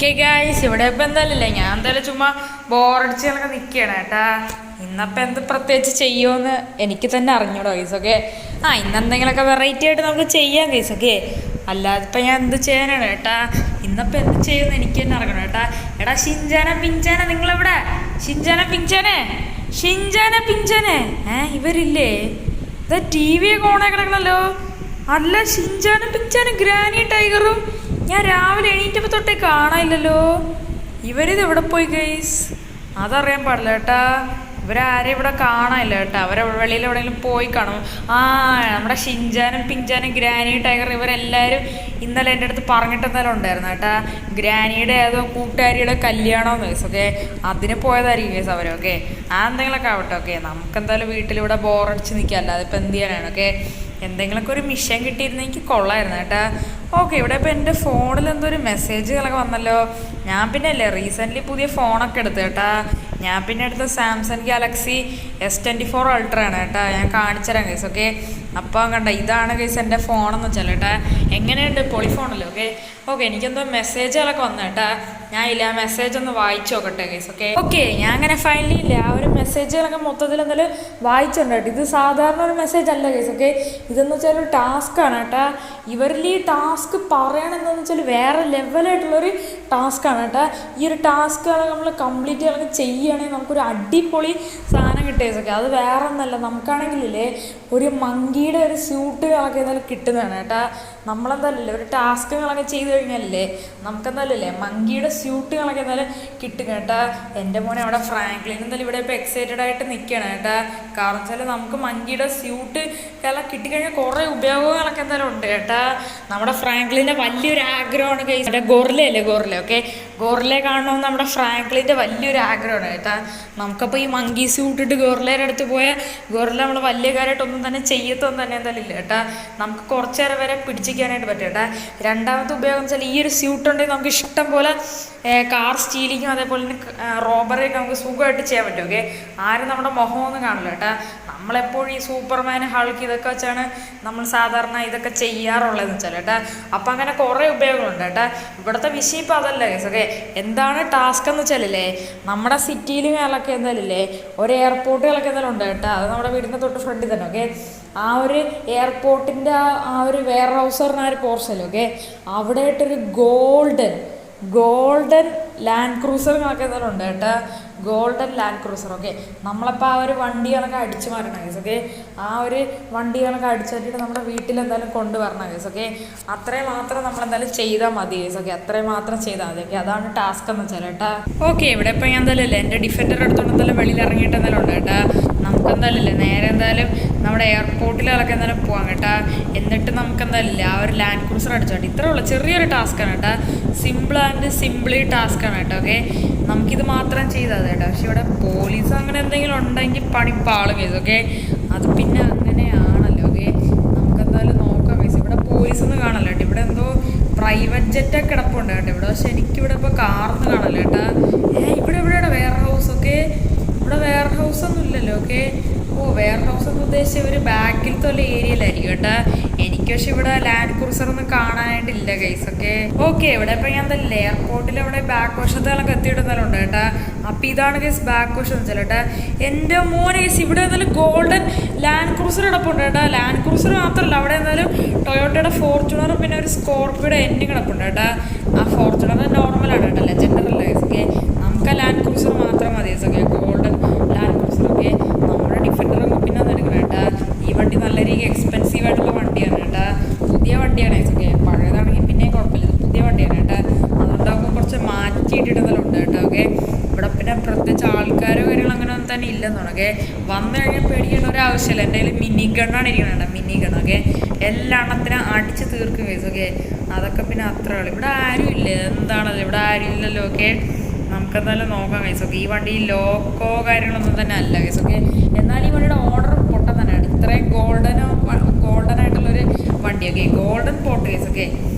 Okay guys, ഇവിടെ ഇപ്പം എന്തായാലും ഞാൻ എന്തായാലും ചുമ്മാ ബോറടിച്ച് കണക്കെ നിൽക്കുകയാണ് കേട്ടാ. ഇന്നപ്പം എന്ത് പ്രത്യേകിച്ച് ചെയ്യുമെന്ന് എനിക്ക് തന്നെ അറിഞ്ഞൂടോ ഗൈസ്. ഓക്കെ, ഇന്നെന്തെങ്കിലുമൊക്കെ വെറൈറ്റി ആയിട്ട് നമുക്ക് ചെയ്യാം ഗൈസ്. ഓക്കെ, അല്ലാതെ ഇപ്പം ഞാൻ എന്ത് ചെയ്യാനാണ് കേട്ടാ. ഇന്നപ്പം എന്ത് ചെയ്യുമെന്ന് എനിക്ക് തന്നെ അറിയണം കേട്ടാ. എടാ ഷിൻചാന പിഞ്ചാന, നിങ്ങളെവിടെ? ഷിൻചാന പിഞ്ചാനെ, ഷിൻചാന പിഞ്ചാനെ, ഇവരില്ലേ? ഇത് ടി വി ഒക്കെ ഓണായി കിടക്കണല്ലോ. അല്ല, ഷിൻചാനും പിഞ്ചാനും ഗ്രാനി ടൈഗറും ഞാൻ രാവിലെ എണീറ്റപ്പോൾ തൊട്ടേ കാണാനില്ലല്ലോ. ഇവരിത് എവിടെ പോയി ഗൈസ്? അതറിയാൻ പാടില്ല കേട്ടാ. ഇവരാരെയും ഇവിടെ കാണാനില്ല കേട്ടാ. അവരെ വെളിയിൽ എവിടെയെങ്കിലും പോയി കാണും. നമ്മുടെ ഷിൻചാനും പിഞ്ചാനും ഗ്രാനി ടൈഗർ ഇവരെല്ലാവരും ഇന്നലെ എൻ്റെ അടുത്ത് പറഞ്ഞിട്ട് എന്തായാലും ഉണ്ടായിരുന്നു കേട്ടാ. ഗ്രാനിയുടെ ഏതോ കൂട്ടുകാരിയുടെ കല്യാണമെന്ന് ഗൈസ്. ഓക്കെ, അതിന് പോയതായിരിക്കും ഗൈസ് അവരൊക്കെ. എന്തെങ്കിലുമൊക്കെ ആവട്ടെ. ഓക്കെ, നമുക്കെന്തായാലും വീട്ടിലിവിടെ ബോറടിച്ച് നിൽക്കുക, അല്ലാതെ ഇപ്പം എന്ത് ചെയ്യാനാണ്. ഓക്കെ, എന്തെങ്കിലുമൊക്കെ ഒരു മിഷൻ കിട്ടിയിരുന്നെങ്കിൽ കൊള്ളായിരുന്നു കേട്ടാ. ഓക്കെ, ഇവിടെ ഇപ്പോൾ എൻ്റെ ഫോണിൽ എന്തോ ഒരു മെസ്സേജുകളൊക്കെ വന്നല്ലോ. ഞാൻ പിന്നെ അല്ലേ റീസെൻ്റ്ലി പുതിയ ഫോണൊക്കെ എടുത്തു കേട്ടാ. ഞാൻ പിന്നെ എടുത്ത സാംസങ് ഗാലക്സി S24 Ultra ആണ് കേട്ടാ. ഞാൻ കാണിച്ചുതരാം ഗൈസ്. ഓക്കെ, അപ്പം കണ്ട ഇതാണ് ഗൈസ് എൻ്റെ ഫോണെന്ന് വെച്ചാൽ കേട്ടാ. എങ്ങനെയുണ്ട്? പൊളി ഫോണല്ലോ. ഓക്കെ, എനിക്കെന്തോ മെസ്സേജുകളൊക്കെ വന്നു കേട്ടാ. ഞാൻ ഇല്ല ആ മെസ്സേജ് ഒന്ന് വായിച്ചു നോക്കട്ടെ ഗൈസ്. ഓക്കെ, ഞാൻ അങ്ങനെ ഫൈനലി ഇല്ല ആ ഒരു മെസ്സേജുകളൊക്കെ മൊത്തത്തിൽ എന്തായാലും വായിച്ചിട്ടുണ്ട് കേട്ടോ. ഇത് സാധാരണ ഒരു മെസ്സേജ് അല്ല ഗൈസ്. ഓക്കെ, ഇതെന്ന് വെച്ചാൽ ഒരു ടാസ്ക്കാണ് കേട്ടാ. ഇവരിൽ ഈ ടാസ്ക് പറയണമെന്ന് വെച്ചാൽ വേറെ ലെവലായിട്ടുള്ളൊരു ടാസ്ക്കാണ് കേട്ടാ. ഈ ഒരു ടാസ്കുകൾ നമ്മൾ കംപ്ലീറ്റ് ചെയ്യണമെങ്കിൽ ചെയ്യുകയാണെങ്കിൽ നമുക്കൊരു അടിപൊളി സാധനം കിട്ടിയ ഗൈസ്. ഓക്കെ, അത് വേറെ ഒന്നല്ല, നമുക്കാണെങ്കിലേ ഒരു മങ്കിയുടെ ഒരു സ്യൂട്ടുകളൊക്കെ എന്തായാലും കിട്ടുന്നതാണ് കേട്ടാ. നമ്മളെന്തായാലും ഒരു ടാസ്കുകളൊക്കെ ചെയ്ത് കഴിഞ്ഞാലല്ലേ നമുക്കെന്തായാലും മങ്കിയുടെ സ്യൂട്ടുകളൊക്കെ എന്തായാലും കിട്ടും കേട്ടാ. എൻ്റെ മോനെ അവിടെ ഫ്രാങ്ക്ലിൻ എന്തായാലും ഇവിടെ ഇപ്പോൾ എക്സൈറ്റഡ് ആയിട്ട് നിൽക്കുകയാണ് കേട്ടാ. കാരണം വെച്ചാൽ നമുക്ക് മങ്കിയുടെ സ്യൂട്ട് എല്ലാം കിട്ടിക്കഴിഞ്ഞാൽ കുറേ ഉപയോഗങ്ങളൊക്കെ എന്തായാലും ഉണ്ട് കേട്ടാ. നമ്മുടെ ഫ്രാങ്ക്ലിൻ്റെ വലിയൊരു ആഗ്രഹമാണ് ഗൈസ്. അവിടെ ഗൊറിലയല്ലേ, ഗൊറില. ഓക്കെ, ഗൊറിലയെ കാണണമെന്ന് നമ്മുടെ ഫ്രാങ്ക്ലിൻ്റെ വലിയൊരു ആഗ്രഹമാണ് കേട്ടാ. നമുക്കപ്പോൾ ഈ മങ്കി സ്യൂട്ട് ഇട്ട് ഗൊറിലയുടെ അടുത്ത് പോയാൽ ഗൊറില നമ്മൾ വലിയ കാര്യമായിട്ടൊന്നും തന്നെ ചെയ്യത്തൊന്നും തന്നെ എന്തായാലും ഇല്ല കേട്ടാ. നമുക്ക് കുറച്ച് നേരം വരെ പിടിച്ചിരിക്കാനായിട്ട് പറ്റും കേട്ടാ. രണ്ടാമത്തെ ഉപയോഗം വെച്ചാൽ ഈ ഒരു സ്യൂട്ട് ഉണ്ടെങ്കിൽ നമുക്ക് ഇഷ്ടം പോലെ കാർ സ്റ്റീലിങ്ങും അതേപോലെ തന്നെ റോബറിയൊക്കെ നമുക്ക് സുഖമായിട്ട് ചെയ്യാൻ പറ്റും. ഓക്കെ, ആരും നമ്മുടെ മുഖമൊന്നും കാണില്ല കേട്ടാ. നമ്മളെപ്പോഴും ഈ സൂപ്പർമാൻ, ഹൾക്ക് ഇതൊക്കെ വെച്ചാണ് നമ്മൾ സാധാരണ ഇതൊക്കെ ചെയ്യാറുള്ളതെന്ന് വെച്ചാൽ കേട്ടാ. അപ്പം അങ്ങനെ കുറേ ഉപയോഗങ്ങളുണ്ട് കേട്ടാ. ഇവിടുത്തെ വിഷയം ഇപ്പം അതല്ല കേസ്. ഓക്കെ, എന്താണ് ടാസ്ക് എന്ന് വെച്ചാലേ നമ്മുടെ സിറ്റിയിലും മേലൊക്കെ എന്തായാലും ഒരു എയർപോർട്ടുകളൊക്കെ എന്തായാലും ഉണ്ട് കേട്ടാ. അത് നമ്മുടെ വീടിൻ്റെ തൊട്ട് ഫ്രണ്ടിൽ തന്നെ. ഓക്കെ, ആ ഒരു എയർപോർട്ടിൻ്റെ ആ ഒരു വെയർ ഹൗസ് പറഞ്ഞ ഒരു പോർഷനിൽ. ഓക്കെ, അവിടെ ആയിട്ടൊരു ഗോൾഡൻ ലാൻഡ് ക്രൂസറുകളൊക്കെ എന്തായാലും ഉണ്ട് കേട്ടോ. Golden land cruiser. ഓക്കെ, നമ്മളപ്പോൾ ആ ഒരു വണ്ടികളൊക്കെ അടിച്ചു മാറണം കേസ്. ഓക്കെ, ആ ഒരു വണ്ടികളൊക്കെ അടിച്ചു മാറ്റിയിട്ട് നമ്മുടെ വീട്ടിൽ എന്തായാലും കൊണ്ടുവരണം കേസ്. ഓക്കെ, അത്രയും മാത്രം നമ്മളെന്തായാലും ചെയ്താൽ മതി കേസ്. ഓക്കെ, അത്രയും മാത്രം ചെയ്താൽ മതി. ഓക്കെ, അതാണ് ടാസ്ക് എന്ന് വെച്ചാൽ കേട്ടാ. ഓക്കെ, ഇവിടെ ഇപ്പോൾ ഞാൻ എന്തായാലും എൻ്റെ ഡിഫൻഡർ എടുത്തോണ്ട് എന്തായാലും വെളിയിൽ ഇറങ്ങിയിട്ട് എന്തായാലും ഉണ്ട് കേട്ടാ. നമുക്ക് എന്തായാലും നേരെ എന്തായാലും നമ്മുടെ എയർപോർട്ടിലൊക്കെ എന്തായാലും പോകാം കേട്ടാ. എന്നിട്ട് നമുക്ക് എന്തായാലും ആ ഒരു ലാൻഡ് ക്രൂസർ അടിച്ചോട്ടെ. ഇത്രേ ഉള്ളൂ, ചെറിയൊരു ടാസ്ക്കാണ് കേട്ടാ. സിമ്പിളി ടാസ്ക്കാണ് കേട്ടോ. ഓക്കെ, നമുക്കിത് മാത്രം ചെയ്താൽ മതി കേട്ടോ. പക്ഷെ ഇവിടെ പോലീസ് അങ്ങനെ എന്തെങ്കിലും ഉണ്ടെങ്കിൽ പണിപ്പാളും കേസ്. ഓക്കെ, അത് പിന്നെ അങ്ങനെയാണല്ലോ. ഓക്കെ, നമുക്കെന്തായാലും നോക്കാം കേസ്. ഇവിടെ പോലീസൊന്നും കാണല്ലോ കേട്ടോ. ഇവിടെ എന്തോ പ്രൈവറ്റ് ജെറ്റൊക്കെ കിടപ്പുണ്ട് കേട്ടോ ഇവിടെ. പക്ഷെ എനിക്കിവിടെ ഇപ്പോൾ കാറൊന്നും കാണല്ലോ കേട്ടാ. ഇവിടെ വെയർ ഹൗസ്. ഓക്കെ, ഇവിടെ വെയർ ഹൗസ് ഒന്നും ഇല്ലല്ലോ. ഓക്കെ, വെയർ ഹൗസ് എന്ന് ഉദ്ദേശിച്ച ഒരു ബാക്കിലത്തെ വല്ല ഏരിയയിലായിരിക്കും കേട്ടാ. എനിക്ക് പക്ഷെ ഇവിടെ ലാൻഡ് ക്രൂസറൊന്നും കാണാനായിട്ടില്ല ഗൈസ്. ഓക്കെ, ഇവിടെ ഇപ്പം ഞാൻ എന്തായാലും എയർപോർട്ടിൽ അവിടെ ബാക്ക് വശത്തുകളൊക്കെ എത്തിയിട്ടെന്നാലും ഉണ്ട് കേട്ടാ. അപ്പം ഇതാണ് ഗൈസ് ബാക്ക് വശം എന്ന് വെച്ചാൽ കേട്ടാ. എൻ്റെ മോനെ ഗൈസ്, ഇവിടെ എന്തായാലും ഗോൾഡൻ ലാൻഡ് ക്രൂസർ കിടപ്പുണ്ട് കേട്ടാ. ലാൻഡ് ക്രൂസർ മാത്രമല്ല, അവിടെ എന്തായാലും ടൊയോട്ടയുടെ ഫോർച്യൂണറും പിന്നെ ഒരു സ്കോർപ്പിയോയുടെ എൻഡും കിടപ്പുണ്ട് കേട്ടാ. ആ ഫോർച്യൂണർ നോർമലാണ് കേട്ടോ, ലെജൻഡറല്ല ഗൈസ്. ഓക്കെ, നമുക്ക് ആ ലാൻഡ് ക്രൂസർ മാത്രം മതി guys. Okay, golden land cruiser. Okay, നമ്മുടെ ഡിഫൻഡറൊക്കെ പിന്നെ എടുക്കണം കേട്ടാ. ഈ വണ്ടി നല്ല രീതിക്ക് എക്സ്പെൻസീവ് ആയിട്ടുള്ള വണ്ടിയാണ് കേട്ടാ. പുതിയ വണ്ടിയാണ് ഗൈസ്. ഓക്കെ, പഴയതാണെങ്കിൽ പിന്നെ കുഴപ്പമില്ല, ഇത് പുതിയ വണ്ടിയാണ് കേട്ടാ. അതുകൊണ്ടാകുമ്പോൾ കുറച്ച് മാറ്റിയിട്ടിട്ടെല്ലാം ഉണ്ട് കേട്ടോ. ഓക്കെ, ഇവിടെ പിന്നെ പ്രത്യേകിച്ച് ആൾക്കാരോ കാര്യങ്ങളോ അങ്ങനെ ഒന്നും തന്നെ ഇല്ലെന്നാണ്. ഓക്കെ, വന്നു കഴിഞ്ഞാൽ പേടിക്കേണ്ട ഒരു ആവശ്യമില്ല. എൻ്റെ കയ്യിൽ മിനി ഗണ്ണാണ് ഇരിക്കണേ, മിനി ഗൺ. ഓക്കെ, എല്ലാ എണ്ണത്തിനും അടിച്ച് തീർക്കും ഗൈസ്. ഓക്കെ, അതൊക്കെ പിന്നെ അത്ര ഉള്ളു. ഇവിടെ ആരും ഇല്ല, എന്താണത്, ഇവിടെ ആരും ഇല്ലല്ലോ. ഓക്കെ, നമുക്കെന്തായാലും നോക്കാം ഗൈസ്. ഓക്കെ, ഈ വണ്ടി ലോക്കോ കാര്യങ്ങളൊന്നും തന്നെ അല്ല ഗൈസ്. ഓക്കെ, എന്നാൽ ഈ വണ്ടിയുടെ ഓർഡർ പൊട്ടം തന്നെയാണ്. ഇത്രയും ഗോൾഡനായിട്ടുള്ളൊരു വണ്ടി. Okay, golden pot guys. Okay,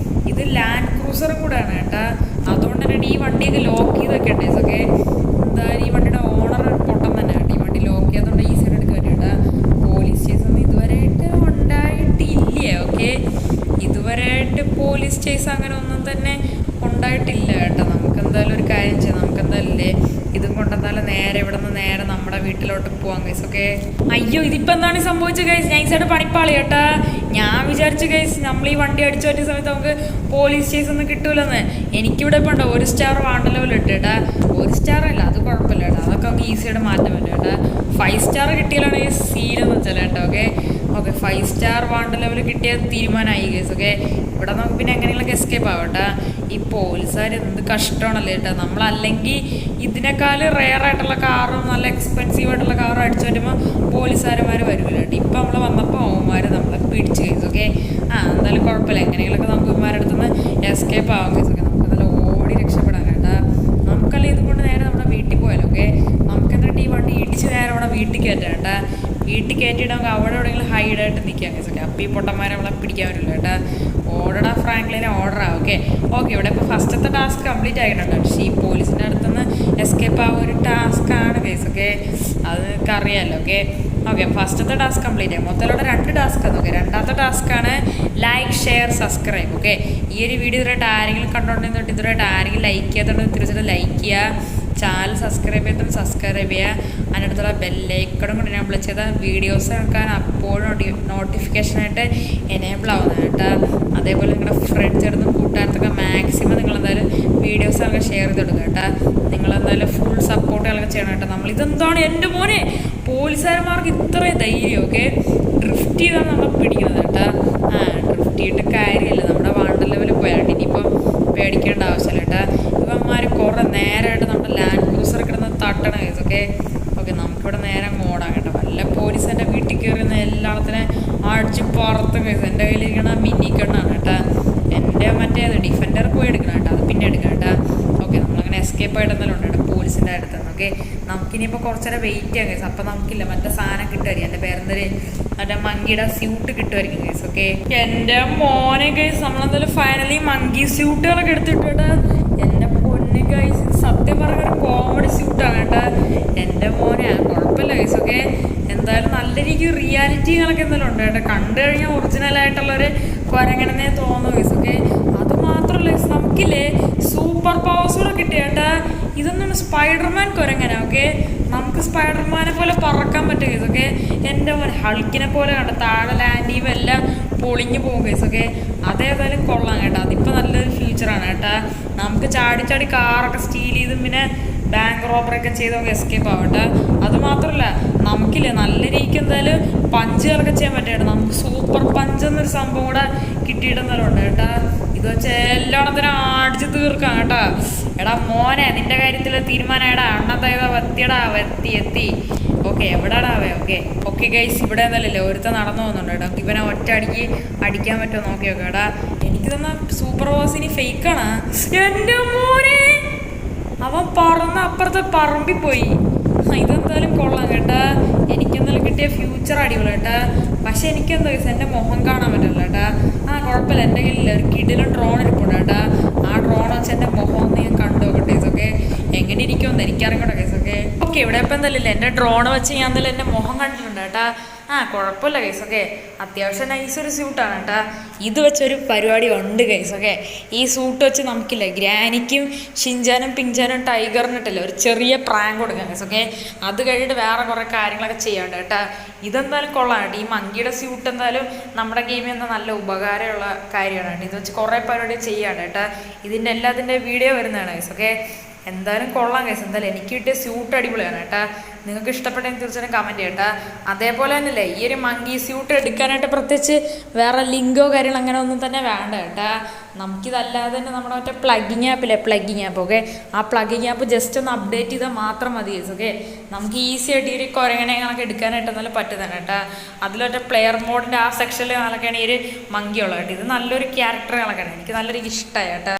ഇത് ലാൻഡ് ക്രൂസറും കൂടെയാണ് കേട്ടാ. അതുകൊണ്ട് തന്നെ ഈ വണ്ടിയൊക്കെ ലോക്ക് ചെയ്തൊക്കെ ഉണ്ട് ഗൈസ്. ഓക്കെ, എന്തായാലും ഈ വണ്ടിയുടെ ഓണർ പൊട്ടം തന്നെ കേട്ടോ. ഈ വണ്ടി ലോക്ക് ചെയ്തുകൊണ്ട് ഈസിയായിട്ട് എടുക്കാൻ കേട്ടാ. പോലീസ് കേസൊന്നും ഇതുവരെയായിട്ട് ഉണ്ടായിട്ടില്ല. ഓക്കെ, ഇതുവരെയായിട്ട് പോലീസ് കേസ് അങ്ങനെ ഒന്നും തന്നെ ഉണ്ടായിട്ടില്ല കേട്ടോ. നമുക്ക് സ്ഥലത്തോട്ട് പോവാം ഗൈസ്. ഓക്കെ, അയ്യോ ഇതിപ്പോൾ എന്താണ് സംഭവിച്ചത് ഗൈസ്? നൈസായിട്ട് പണിപ്പാളി കേട്ടാ. ഞാൻ വിചാരിച്ചു ഗൈസ് നമ്മൾ ഈ വണ്ടി അടിച്ചു പറ്റിയ സമയത്ത് നമുക്ക് പോലീസ് കേസ് ഒന്നും കിട്ടൂലെന്ന്. എനിക്കിവിടെ ഇപ്പോൾ ഉണ്ടോ 1 സ്റ്റാർ വാണ്ട ലെവൽ ഇട്ട് കേട്ടാ. 1 സ്റ്റാർ അല്ല, അത് കുഴപ്പമില്ല കേട്ടോ, അതൊക്കെ നമുക്ക് ഈസിയായിട്ട് മാറ്റാൻ പറ്റും കേട്ടാ. 5 സ്റ്റാർ കിട്ടിയാലാണ് ഈ സീനെന്ന് വെച്ചാൽ കേട്ടോ. ഓക്കെ 5 സ്റ്റാർ വാണ്ട ലെവൽ കിട്ടിയ തീരുമാനമായി ഗൈസ്. ഓക്കെ, ഇവിടെ നമുക്ക് പിന്നെ എങ്ങനെയെങ്കിലും എസ്കേപ്പ് ആവട്ടെ. ഈ പോലീസുകാർ എന്ത് കഷ്ടമാണല്ലേ കേട്ടോ. നമ്മളല്ലെങ്കിൽ ഇതിനേക്കാൾ റെയർ ആയിട്ടുള്ള കാറും നല്ല എക്സ്പെൻസീവ് ആയിട്ടുള്ള കാറും അടിച്ചു വരുമ്പോൾ പോലീസുകാരന്മാർ വരില്ല കേട്ടോ. ഇപ്പം നമ്മൾ വന്നപ്പോൾ അവന്മാർ നമ്മളെ പിടിച്ച് കേസ്. ഓക്കെ, എന്തായാലും കുഴപ്പമില്ല, എങ്ങനെയെങ്കിലൊക്കെ നമുക്ക് ഇവന്മാരുടെ അടുത്ത് നിന്ന് എസ്കേപ്പ് ആവാം കേസ്. ഓക്കെ, നമുക്ക് നല്ല ഓടി രക്ഷപ്പെടാൻ കേട്ടാ. നമുക്കല്ല ഇതുകൊണ്ട് നേരെ നമ്മുടെ വീട്ടിൽ പോയാലോ. ഓക്കെ, നമുക്ക് എന്നിട്ട് ഈ വണ്ടി ഇടിച്ച് നേരെ നമ്മുടെ വീട്ടിൽ കയറ്റാം കേട്ടാ. വീട്ടിൽ കയറ്റിയിട്ട് നമുക്ക് അവിടെ എവിടെയെങ്കിലും ഹൈഡായിട്ട് നിൽക്കാം കേസ്. ഓക്കെ, അപ്പോൾ ഈ പൊട്ടന്മാരെ നമ്മളെ പിടിക്കാൻ പറ്റില്ല കേട്ടാ. ഓർഡർ ഫ്രാങ്ക്ലിനെ ഓർഡറാ. ഓക്കെ ഇവിടെ ഇപ്പോൾ ഫസ്റ്റത്തെ ടാസ്ക് കംപ്ലീറ്റ് ആയിട്ടുണ്ട്. പക്ഷേ ഈ പോലീസിൻ്റെ അടുത്തുനിന്ന് എസ്കേപ്പ് ആവുക ഒരു ടാസ്ക്കാണ് കേസ്. ഓക്കെ, അത് നിങ്ങൾക്ക് അറിയാമല്ലോ. ഓക്കെ ഫസ്റ്റത്തെ ടാസ്ക് കംപ്ലീറ്റ് ആയി. മൊത്തത്തിലൂടെ 2 ടാസ്ക് ആണ്. ഓക്കെ, രണ്ടാമത്തെ ടാസ്ക്കാണ് ലൈക്ക് ഷെയർ സബ്സ്ക്രൈബ്. ഓക്കെ, ഈ ഒരു വീഡിയോ ഇതുവരായിട്ട് ആരെങ്കിലും കണ്ടോണ്ടെന്നിട്ട് ഇതുവരായിട്ട് ആരെങ്കിലും ലൈക്ക് ചെയ്യാത്തതുകൊണ്ട് തിരിച്ചിട്ട് ലൈക്ക് ചെയ്യുക, ചാനൽ സബ്സ്ക്രൈബ് ചെയ്തിട്ട് സബ്സ്ക്രൈബ് ചെയ്യുക, അതിനടുത്തുള്ള ബെല്ലൈക്കണും കൊണ്ട് എനേബിൾ ചെയ്താൽ വീഡിയോസ് എടുക്കാൻ അപ്പോഴും നോട്ടിഫിക്കേഷനായിട്ട് എനേബിൾ ആവുന്നത് കേട്ടോ. അതേപോലെ നിങ്ങളുടെ ഫ്രണ്ട്സ് എടുത്തും കൂട്ടുകാരത്തൊക്കെ മാക്സിമം നിങ്ങളെന്തായാലും വീഡിയോസ് ഒക്കെ ഷെയർ ചെയ്ത് കൊടുക്കുക കേട്ടോ. നിങ്ങളെന്തായാലും ഫുൾ സപ്പോർട്ടുകളൊക്കെ ചെയ്യണം കേട്ടോ. നമ്മളിതെന്താണ് എൻ്റെ മോനെ പോലീസുകാരന്മാർക്ക് ഇത്രയും ധൈര്യം. ഓക്കെ, ഡ്രിഫ്റ്റ് ചെയ്താണ് നമ്മളെ പിടിക്കുന്നത് കേട്ടോ. ഡ്രിഫ്റ്റ് ചെയ്തിട്ട് കാര്യമില്ല, നമ്മുടെ വാണ്ട ലെവലിൽ പോയാണ്ട് ഇനിയിപ്പം പേടിക്കേണ്ട ആവശ്യമില്ല കേട്ടോ. ഇവന്മാർ കുറേ നേരമായിട്ട് നമ്മുടെ ലാൻഡ് ക്രൂസർ കിടന്ന് തട്ടണ കേസ്. ഓക്കെ നമുക്കിവിടെ നേരെ ഓടാം കേട്ടോ. വല്ല പോലീസ് എൻ്റെ വീട്ടിൽ കയറുന്ന എല്ലാത്തിനെ അടിച്ച് പുറത്ത് കേസ്. എൻ്റെ കയ്യിലിരിക്കണ മിനി ഗണ്ണാണ് കേട്ടോ. എൻ്റെ മറ്റേത് ഡിഫൻഡർ പോയി എടുക്കണം കേട്ടോ, അത് പിന്നെ എടുക്കാം കേട്ടോ. ഓക്കെ, നമ്മളങ്ങനെ എസ്കേപ്പ് ആയിട്ട് എന്തെങ്കിലും ഉണ്ട് കേട്ടോ പോലീസിൻ്റെ അടുത്ത്. ഓക്കെ, നമുക്കിനിയിപ്പോൾ കുറച്ച് നേരം വെയിറ്റ് ചെയ്യാം കേസ്. അപ്പോൾ നമുക്കില്ല മറ്റേ സാധനം കിട്ടുമായിരിക്കും, എൻ്റെ പേരെന്തൊരു മറ്റേ മങ്കിയുടെ സ്യൂട്ട് കിട്ടുമായിരിക്കും കേസ്. ഓക്കെ, എൻ്റെ മോനെ കേസ് നമ്മളെന്തായാലും ഫൈനലി മങ്കി സ്യൂട്ടുകളൊക്കെ എടുത്തിട്ട് എൻ്റെ പൊന്ന് കേസ് സത്യം പറഞ്ഞ ഒരു കോമഡി സ്യൂട്ടാണ് കേട്ടോ. എൻ്റെ മോനെ കുഴപ്പമില്ല കേസ്. ഓക്കെ, എന്തായാലും നല്ല രീതിക്ക് റിയാലിറ്റികളൊക്കെ എന്തെങ്കിലും ഉണ്ട് കേട്ടോ. കണ്ടു കഴിഞ്ഞാൽ ഒറിജിനലായിട്ടുള്ളൊരു കുരങ്ങനെന്നേ തോന്നുന്നു കേസ്. ഓക്കെ, അതുമാത്രമല്ല കേസ് നമുക്കില്ലേ സൂപ്പർ പവേഴ്സ് കൂടെ കിട്ടിയ കേട്ടാ. ഇതൊന്നും സ്പൈഡർമാൻ കുരങ്ങനാ. ഓക്കെ, നമുക്ക് സ്പൈഡർമാനെ പോലെ പറക്കാൻ പറ്റും കേസ്. ഓക്കെ, എൻ്റെ മോനെ ഹൾക്കിനെ പോലെ കണ്ട താഴെ ലാൻഡ് ചെയ്യുമ്പോൾ എല്ലാം പൊളിഞ്ഞു പോകും കേസ്. ഓക്കെ, അതേതായാലും കൊള്ളാം കേട്ടോ. അതിപ്പോൾ നല്ലൊരു ഫ്യൂച്ചറാണ് കേട്ടോ. നമുക്ക് ചാടി കാറൊക്കെ സ്റ്റീൽ ചെയ്തും പിന്നെ ബാങ്ക് റോബറൊക്കെ ചെയ്ത് നമുക്ക് എസ്കേപ്പ് ആവട്ടെ. അതുമാത്രമല്ല നമുക്കില്ലേ നല്ല രീതിക്ക് എന്തായാലും പഞ്ചുകളൊക്കെ ചെയ്യാൻ പറ്റും. നമുക്ക് സൂപ്പർ പഞ്ച് എന്നൊരു സംഭവം കൂടെ കിട്ടിയിട്ടെന്നാലും ഉണ്ട് കേട്ടോ. ഇത് വെച്ച് എല്ലായിടത്തിനും അടിച്ച് തീർക്കാം കേട്ടോ. എടാ മോനെ നിൻ്റെ കാര്യത്തിൽ തീരുമാനമായിടാ. അണ്ണത്തേതാ എത്തി. ഓക്കെ എവിടെയാടാവേ. ഓക്കെ ഗൈസ്, ഇവിടെ എന്നല്ലല്ലേ ഒരുത്ത നടന്നു പോകുന്നുണ്ട് കേട്ടോ. ഇവനെ ഒറ്റ അടിക്കാൻ പറ്റുമോ നോക്കി നോക്കാം കേട്ടാ. എനിക്ക് തന്ന സൂപ്പർ വാസിനി ഫേക്കാണ്. എൻ്റെ മോനെ അവൻ പറന്ന് അപ്പുറത്തെ പറമ്പിൽ പോയി. ഇതെന്തായാലും കൊള്ളാം കേട്ടാ. എനിക്കെന്തായാലും കിട്ടിയ ഫ്യൂച്ചർ അടിപൊളി കേട്ടാ. പക്ഷെ എനിക്കെന്താ കേസ് എൻ്റെ മുഖം കാണാൻ പറ്റില്ല കേട്ടാ. കുഴപ്പമില്ല, എൻ്റെ കയ്യിൽ ഒരു കിടിലും ഡ്രോൺ ഇരിപ്പുണ്ട് കേട്ടാ. ആ ഡ്രോൺ വെച്ച് എൻ്റെ മുഖം ഒന്ന് ഞാൻ കണ്ടു നോക്കട്ടെ കേസ്. ഓക്കെ, എങ്ങനെ ഇരിക്കുമെന്ന് എനിക്കറിയട്ടെ കേസ്. ഓക്കെ ഇവിടെ ഇപ്പം എന്തായാലും എൻ്റെ ഡ്രോൺ വെച്ച് ഞാൻ എന്തായാലും എൻ്റെ മുഖം കണ്ടിട്ടുണ്ട് കേട്ടാ. കുഴപ്പമില്ല കേസ്. ഓക്കെ, അത്യാവശ്യം നൈസൊരു സ്യൂട്ടാണ് കേട്ടാ. ഇത് വെച്ചൊരു പരിപാടി ഉണ്ട് കേസ്. ഓക്കെ, ഈ സൂട്ട് വെച്ച് നമുക്കില്ല ഗ്രാനിക്കും ഷിൻജാനും പിങ്ജാനും ടൈഗറിനിട്ടല്ലേ ഒരു ചെറിയ പ്രാങ്ക് കൊടുക്കാം കേസ്. ഓക്കെ, അത് കഴിഞ്ഞിട്ട് വേറെ കുറേ കാര്യങ്ങളൊക്കെ ചെയ്യാണ്ട് കേട്ടാ. ഇതെന്തായാലും കൊള്ളാം കേട്ടോ. ഈ മങ്കിയുടെ സ്യൂട്ട് എന്തായാലും നമ്മുടെ ഗെയിമിൽ എന്താ നല്ല ഉപകാരമുള്ള കാര്യമാണ് കേട്ടോ. ഇത് വെച്ച് കുറേ പരിപാടി ചെയ്യാണ്ട് കേട്ടാ. ഇതിൻ്റെ എല്ലാത്തിൻ്റെ വീഡിയോ വരുന്നതാണ് കേസ്. ഓക്കെ, എന്തായാലും കൊള്ളാം കേസ്. എന്തായാലും എനിക്ക് കിട്ടിയ സ്യൂട്ട് അടിപൊളിയാണ് കേട്ടാ. നിങ്ങൾക്ക് ഇഷ്ടപ്പെട്ടെങ്കിൽ തീർച്ചയായും കമൻറ്റ് ചെയ്യട്ടാ. അതേപോലെ തന്നെയല്ലേ ഈ ഒരു മങ്കി സ്യൂട്ട് എടുക്കാനായിട്ട് പ്രത്യേകിച്ച് വേറെ ലിങ്കോ കാര്യങ്ങൾ അങ്ങനെ ഒന്നും തന്നെ വേണ്ട കേട്ടാ. നമുക്കിതല്ലാതെ തന്നെ നമ്മുടെ മറ്റേ പ്ലഗിങ് ആപ്പ്. ഓക്കെ, ആ പ്ലഗിങ് ആപ്പ് ജസ്റ്റ് ഒന്ന് അപ്ഡേറ്റ് ചെയ്താൽ മാത്രം മതി കേസ്. ഓക്കെ, നമുക്ക് ഈസി ആയിട്ട് ഈ ഒരു കുരങ്ങനെയൊക്കെ എടുക്കാനായിട്ട് നല്ല പറ്റുന്നതാണ് കേട്ടോ. അതിലൊറ്റ പ്ലെയർ മോഡിൻ്റെ ആ സെക്ഷനിൽ കണക്കാണ് ഈ ഒരു മങ്കി ഉള്ളത് കേട്ടോ. ഇത് നല്ലൊരു ക്യാരക്ടർ കണക്കാണ്, എനിക്ക് നല്ലൊരു ഇഷ്ടമായി കേട്ടോ.